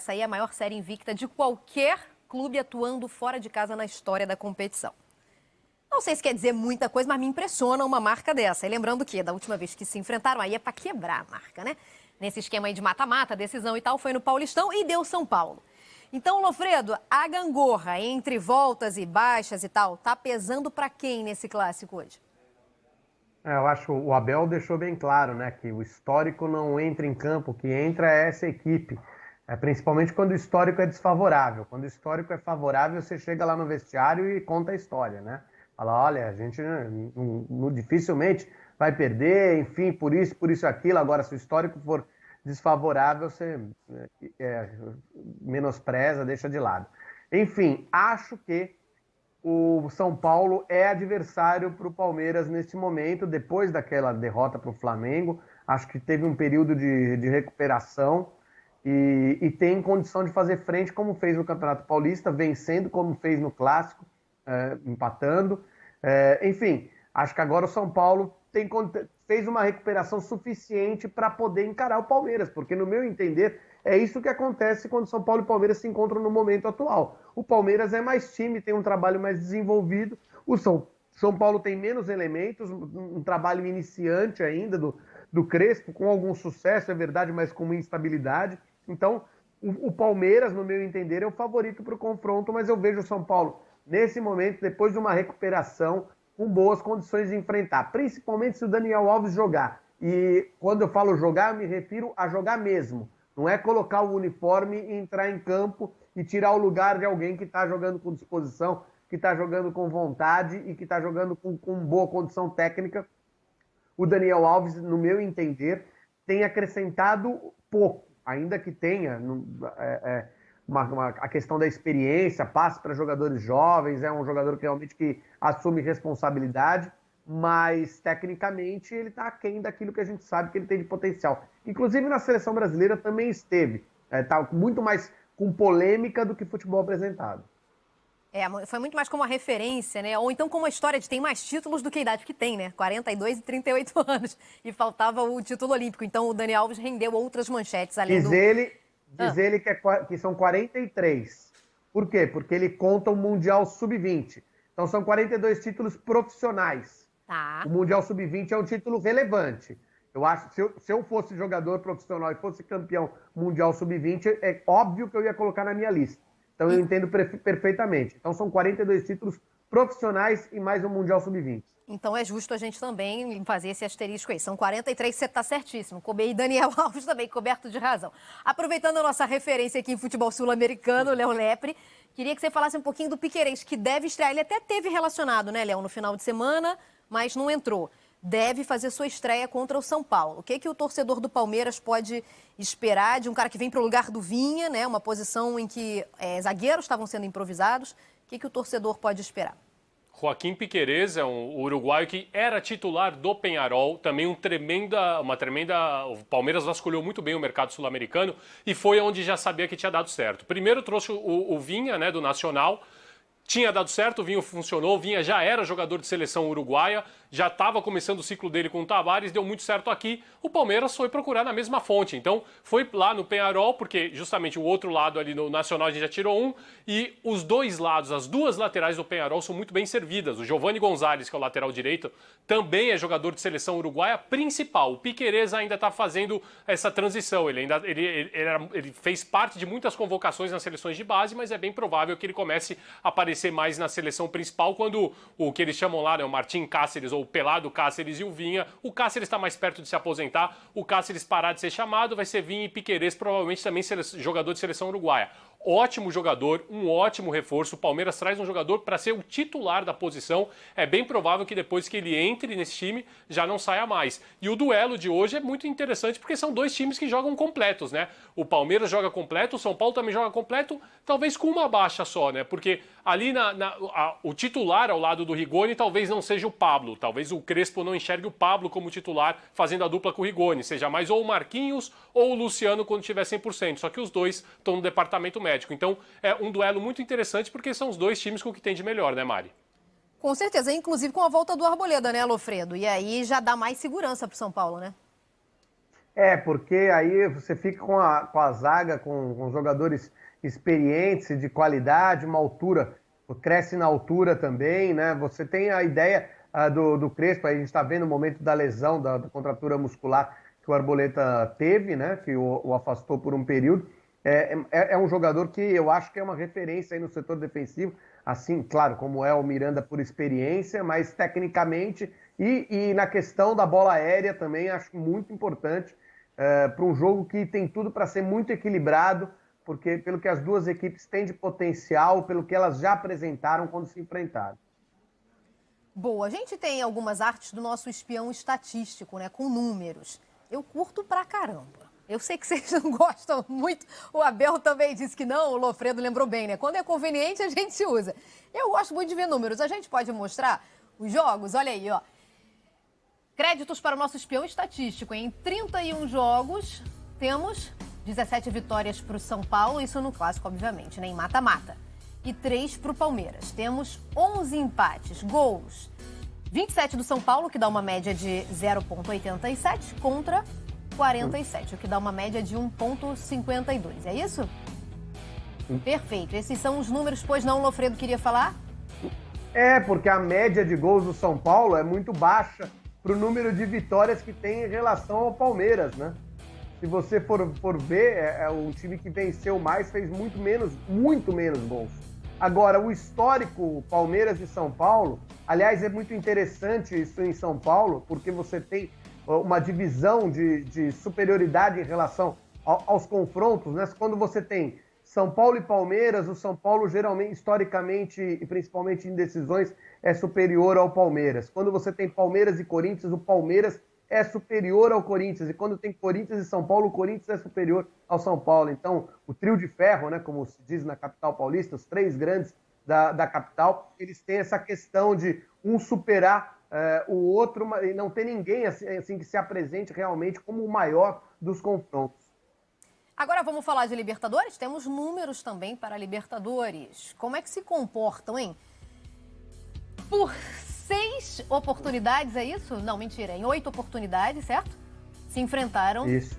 Essa aí é a maior série invicta de qualquer clube atuando fora de casa na história da competição. Não sei se quer dizer muita coisa, mas me impressiona uma marca dessa. E lembrando que da última vez que se enfrentaram, aí é pra quebrar a marca, né? Nesse esquema aí de mata-mata, decisão e tal, foi no Paulistão e deu São Paulo. Então, Lofredo, a gangorra entre voltas e baixas e tal, tá pesando pra quem nesse clássico hoje? Eu acho que o Abel deixou bem claro, né, que o histórico não entra em campo, o que entra é essa equipe. Principalmente quando o histórico é desfavorável. Quando o histórico é favorável, você chega lá no vestiário e conta a história, né? Fala, olha, a gente dificilmente vai perder, enfim, por isso, aquilo. Agora, se o histórico for desfavorável, você é, menospreza, deixa de lado. Enfim, acho que o São Paulo é adversário para o Palmeiras neste momento, depois daquela derrota para o Flamengo. Acho que teve um período de recuperação e tem condição de fazer frente, como fez no Campeonato Paulista, vencendo, como fez no Clássico, empatando. Enfim, acho que agora o São Paulo fez uma recuperação suficiente para poder encarar o Palmeiras, porque, no meu entender, é isso que acontece quando São Paulo e Palmeiras se encontram no momento atual. O Palmeiras é mais time, tem um trabalho mais desenvolvido. O São Paulo tem menos elementos, um trabalho iniciante ainda do Crespo, com algum sucesso, é verdade, mas com uma instabilidade. Então, o Palmeiras, no meu entender, é o favorito para o confronto, mas eu vejo o São Paulo, nesse momento, depois de uma recuperação, com boas condições de enfrentar, principalmente se o Daniel Alves jogar. E quando eu falo jogar, eu me refiro a jogar mesmo. Não é colocar o uniforme e entrar em campo e tirar o lugar de alguém que está jogando com disposição, que está jogando com vontade e que está jogando com boa condição técnica. O Daniel Alves, no meu entender, tem acrescentado pouco, ainda que tenha a questão da experiência, passe para jogadores jovens, é um jogador que realmente que assume responsabilidade, mas tecnicamente ele está aquém daquilo que a gente sabe que ele tem de potencial. Inclusive na seleção brasileira também esteve, está muito mais com polêmica do que futebol apresentado. Foi muito mais como uma referência, né? Ou então como a história de tem mais títulos do que a idade que tem, né? 42 e 38 anos. E faltava o título olímpico. Então o Dani Alves rendeu outras manchetes além Diz do. ele, Ah, diz ele que são 43. Por quê? Porque ele conta o Mundial Sub-20. Então são 42 títulos profissionais. O tá. Mundial Sub-20 é um título relevante. Eu acho que se eu fosse jogador profissional e fosse campeão Mundial Sub-20, é óbvio que eu ia colocar na minha lista. Então eu E, entendo perfeitamente. Então são 42 títulos profissionais e mais um Mundial Sub-20. então é justo a gente também fazer esse asterisco aí. São 43, você está certíssimo. E Daniel Alves também, coberto de razão. Aproveitando a nossa referência aqui em futebol sul-americano, Léo Lepre, queria que você falasse um pouquinho do Piquerez, que deve estrear. Ele até teve relacionado, né, Léo, no final de semana, mas não entrou. Deve fazer sua estreia contra o São Paulo. O que o torcedor do Palmeiras pode esperar de um cara que vem para o lugar do Vinha, né? Uma posição em que zagueiros estavam sendo improvisados. O que o torcedor pode esperar? Joaquim Piquerez é um uruguaio que era titular do Peñarol, também uma tremenda... O Palmeiras vasculhou muito bem o mercado sul-americano e foi onde já sabia que tinha dado certo. Primeiro trouxe o Vinha, né, do Nacional. Tinha dado certo, o Vinha funcionou, o Vinha já era jogador de seleção uruguaia, já estava começando o ciclo dele com o Tavares, deu muito certo aqui. O Palmeiras foi procurar na mesma fonte, então foi lá no Peñarol, porque justamente o outro lado ali no Nacional a gente já tirou um, e os dois lados, as duas laterais do Peñarol são muito bem servidas. O Giovanni Gonzalez, que é o lateral direito, também é jogador de seleção uruguaia principal. O Piquerez ainda está fazendo essa transição, ele fez parte de muitas convocações nas seleções de base, mas é bem provável que ele comece a aparecer mais na seleção principal quando o que eles chamam lá, né, o Martim Cáceres ou o Pelado Cáceres e o Vinha. O Cáceres está mais perto de se aposentar, o Cáceres parar de ser chamado, vai ser Vinha e Piquerez, provavelmente também jogador de seleção uruguaia. Ótimo jogador, um ótimo reforço. O Palmeiras traz um jogador para ser o titular da posição. É bem provável que depois que ele entre nesse time, já não saia mais. E o duelo de hoje é muito interessante porque são dois times que jogam completos, né? O Palmeiras joga completo, o São Paulo também joga completo, talvez com uma baixa só, né? Porque ali o titular ao lado do Rigoni talvez não seja o Pablo. Talvez o Crespo não enxergue o Pablo como titular fazendo a dupla com o Rigoni. Seja mais ou o Marquinhos ou o Luciano quando tiver 100%. Só que os dois estão no departamento médico. Então, é um duelo muito interessante porque são os dois times com o que tem de melhor, né, Mari? Com certeza, inclusive com a volta do Arboleda, né, Lofredo? E aí já dá mais segurança para o São Paulo, né? Porque aí você fica com a zaga, com jogadores experientes e de qualidade, uma altura, cresce na altura também, né? Você tem a ideia do Crespo, aí a gente está vendo o momento da lesão, da contratura muscular que o Arboleta teve, né? Que o afastou por um período. É um jogador que eu acho que é uma referência aí no setor defensivo, assim, claro, como é o Miranda por experiência, mas tecnicamente e na questão da bola aérea também acho muito importante para um jogo que tem tudo para ser muito equilibrado, porque pelo que as duas equipes têm de potencial, pelo que elas já apresentaram quando se enfrentaram. Boa, a gente tem algumas artes do nosso espião estatístico, né, com números. Eu curto pra caramba. Eu sei que vocês não gostam muito, o Abel também disse que não, o Lofredo lembrou bem, né? Quando é conveniente, a gente se usa. Eu gosto muito de ver números. A gente pode mostrar os jogos? Olha aí, ó. Créditos para o nosso espião estatístico. Em 31 jogos, temos 17 vitórias para o São Paulo, isso no clássico, obviamente, né? Em mata-mata. E 3 para o Palmeiras. Temos 11 empates, gols. 27 do São Paulo, que dá uma média de 0,87, contra 47, o que dá uma média de 1,52. É isso? Perfeito. Esses são os números, pois não, o Lofredo queria falar? Porque a média de gols do São Paulo é muito baixa para o número de vitórias que tem em relação ao Palmeiras, né? Se você for ver, é um time que venceu mais, fez muito menos gols. Agora, o histórico Palmeiras e São Paulo, aliás, é muito interessante isso em São Paulo, porque você tem uma divisão de superioridade em relação aos confrontos, né? Quando você tem São Paulo e Palmeiras, o São Paulo geralmente, historicamente e principalmente em decisões, é superior ao Palmeiras. Quando você tem Palmeiras e Corinthians, o Palmeiras é superior ao Corinthians. E quando tem Corinthians e São Paulo, o Corinthians é superior ao São Paulo. Então, o trio de ferro, né, como se diz na capital paulista, os três grandes da capital, eles têm essa questão de um superar o outro e não ter ninguém assim que se apresente realmente como o maior dos confrontos. Agora vamos falar de Libertadores? Temos números também para Libertadores. Como é que se comportam, hein? Por 6 oportunidades, é isso? Não, mentira. Em 8 oportunidades, certo? Se enfrentaram Isso.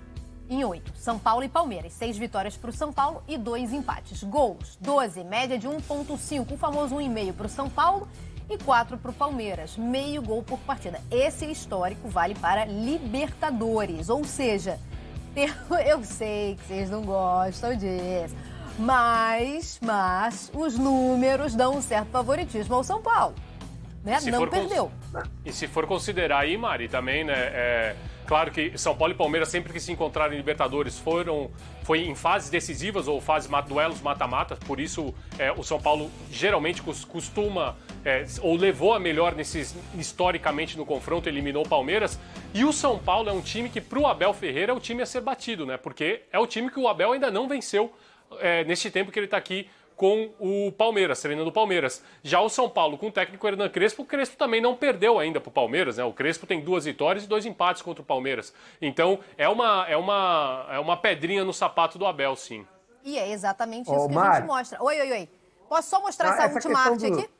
Em 8. São Paulo e Palmeiras. 6 vitórias para o São Paulo e 2 empates. Gols, 12. Média de 1,5. O famoso 1,5 para o São Paulo e 4 para o Palmeiras. Meio gol por partida. Esse histórico vale para Libertadores. Ou seja, eu sei que vocês não gostam disso. Mas os números dão um certo favoritismo ao São Paulo. Né? Não perdeu. E se for considerar aí, Mari, também, né? Claro que São Paulo e Palmeiras, sempre que se encontraram em Libertadores, foi em fases decisivas ou duelos mata-mata. Por isso, o São Paulo geralmente costuma, ou levou a melhor historicamente no confronto, eliminou o Palmeiras. E o São Paulo é um time que, para o Abel Ferreira, é o time a ser batido, né? Porque é o time que o Abel ainda não venceu neste tempo que ele está aqui com o Palmeiras, treinando o Palmeiras. Já o São Paulo, com o técnico Hernan Crespo, o Crespo também não perdeu ainda para o Palmeiras, né? O Crespo tem 2 vitórias e 2 empates contra o Palmeiras. Então, é uma pedrinha no sapato do Abel, sim. E é exatamente isso que a gente mostra. Oi. Posso só mostrar essa última arte aqui?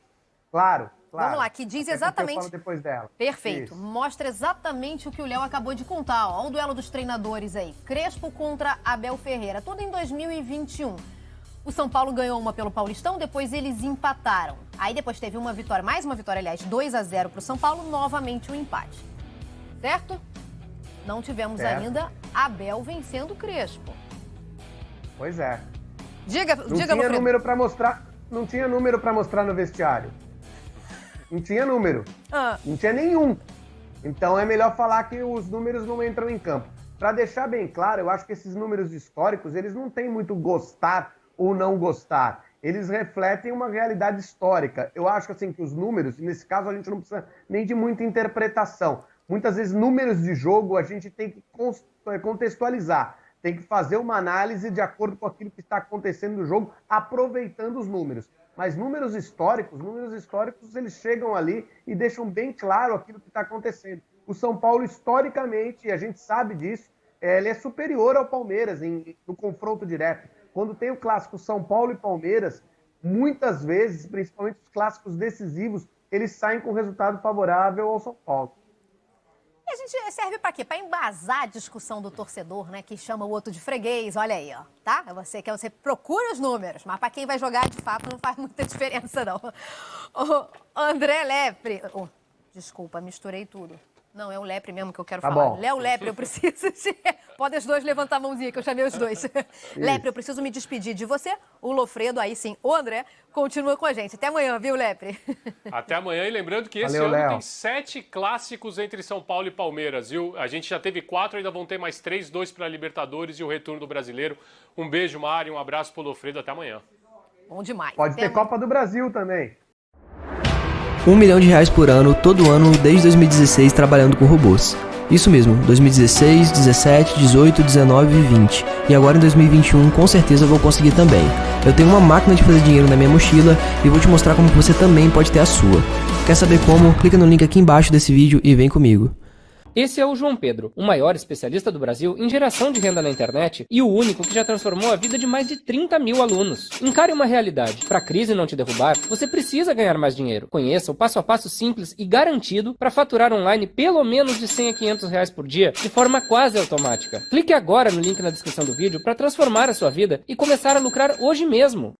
Claro. Vamos lá, que diz exatamente... Eu falo depois dela. Perfeito. Isso. Mostra exatamente o que o Léo acabou de contar. Olha o duelo dos treinadores aí. Crespo contra Abel Ferreira. Tudo em 2021. O São Paulo ganhou uma pelo Paulistão, depois eles empataram. Aí depois teve uma vitória, mais uma vitória, aliás, 2-0 para o São Paulo, novamente um empate. Certo? Não tivemos ainda Abel vencendo o Crespo. Pois é. Diga, não tinha número para mostrar. Não tinha número para mostrar no vestiário. Não tinha número. Não tinha nenhum. Então é melhor falar que os números não entram em campo. Para deixar bem claro, eu acho que esses números históricos, eles não têm muito gostar ou não gostar. Eles refletem uma realidade histórica. Eu acho assim, que os números, nesse caso a gente não precisa nem de muita interpretação. Muitas vezes números de jogo a gente tem que contextualizar, tem que fazer uma análise de acordo com aquilo que está acontecendo no jogo, aproveitando os números. Mas números históricos, eles chegam ali e deixam bem claro aquilo que está acontecendo. O São Paulo, historicamente, e a gente sabe disso, ele é superior ao Palmeiras no confronto direto. Quando tem o clássico São Paulo e Palmeiras, muitas vezes, principalmente os clássicos decisivos, eles saem com resultado favorável ao São Paulo. a gente serve para quê? Para embasar a discussão do torcedor, né? Que chama o outro de freguês, olha aí, ó, tá? Você procura os números, mas para quem vai jogar, de fato, não faz muita diferença, não. O André Lepre... Oh, desculpa, misturei tudo. Não, é o Lepre mesmo que eu quero falar. Bom. Léo Lepre, eu preciso de... Podem os dois levantar a mãozinha, que eu chamei os dois. Lepre, eu preciso me despedir de você. O Lofredo, aí sim, o André, continua com a gente. Até amanhã, viu, Lepre? Até amanhã. E lembrando que esse Valeu, ano Léo. tem 7 clássicos entre São Paulo e Palmeiras, viu? A gente já teve 4, ainda vão ter mais 3, 2 para a Libertadores e o retorno do Brasileiro. Um beijo, Mari, um abraço pro Lofredo. Até amanhã. Bom demais. Pode Até ter amanhã. Copa do Brasil também. R$1 milhão por ano, todo ano, desde 2016, trabalhando com robôs. Isso mesmo, 2016, 17, 18, 19 e 20. E agora em 2021, com certeza eu vou conseguir também. Eu tenho uma máquina de fazer dinheiro na minha mochila e vou te mostrar como você também pode ter a sua. Quer saber como? Clica no link aqui embaixo desse vídeo e vem comigo. Esse é o João Pedro, o maior especialista do Brasil em geração de renda na internet e o único que já transformou a vida de mais de 30 mil alunos. Encare uma realidade. Para a crise não te derrubar, você precisa ganhar mais dinheiro. Conheça o passo a passo simples e garantido para faturar online pelo menos de 100 a 500 reais por dia de forma quase automática. Clique agora no link na descrição do vídeo para transformar a sua vida e começar a lucrar hoje mesmo.